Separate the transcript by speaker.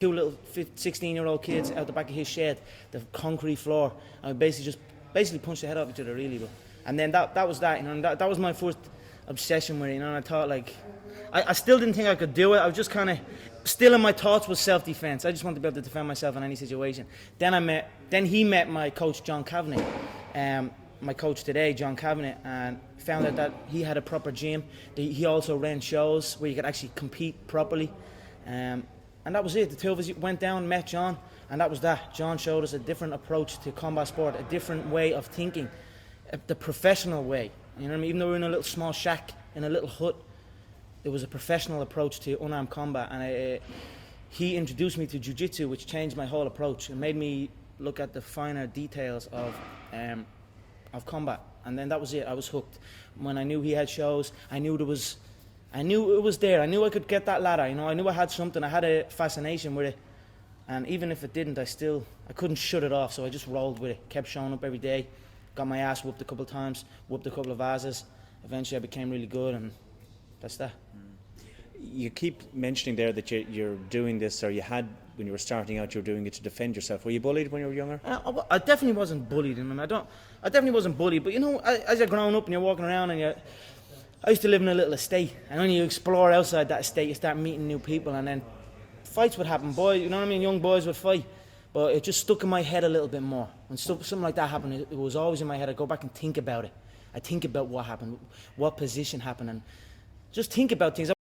Speaker 1: two little 16-year-old kids out the back of his shed, the concrete floor, and we basically punched the head off each other, really. And then that was that, you know. And that was my first obsession with it, you know. And I thought, like, I still didn't think I could do it. I was just kind of still in my thoughts was self-defense. I just wanted to be able to defend myself in any situation. Then he met my coach John Kavanagh, my coach today, John Kavanagh, and found out that he had a proper gym. He also ran shows where you could actually compete properly. And that was it. The two of us went down, met John, and that was that. John showed us a different approach to combat sport, a different way of thinking, the professional way. You know what I mean? Even though we were in a little small shack, in a little hut, there was a professional approach to unarmed combat. And he introduced me to jiu-jitsu, which changed my whole approach. It made me look at the finer details of combat. And then that was it. I was hooked. When I knew he had shows, I knew it was there. I knew I could get that ladder. You know, I knew I had something. I had a fascination with it. And even if it didn't, I couldn't shut it off. So I just rolled with it. Kept showing up every day. Got my ass whooped a couple of times. Whooped a couple of asses. Eventually, I became really good, and that's that.
Speaker 2: You keep mentioning there that you're doing this, or you had when you were starting out, you were doing it to defend yourself. Were you bullied when you were younger?
Speaker 1: I definitely wasn't bullied. I mean, I definitely wasn't bullied. But you know, as you're growing up and you're walking around and I used to live in a little estate, and when you explore outside that estate, you start meeting new people, and then fights would happen. Boys, you know what I mean? Young boys would fight, but it just stuck in my head a little bit more. When something like that happened, it was always in my head. I'd go back and think about it. I think about what happened, what position happened, and just think about things.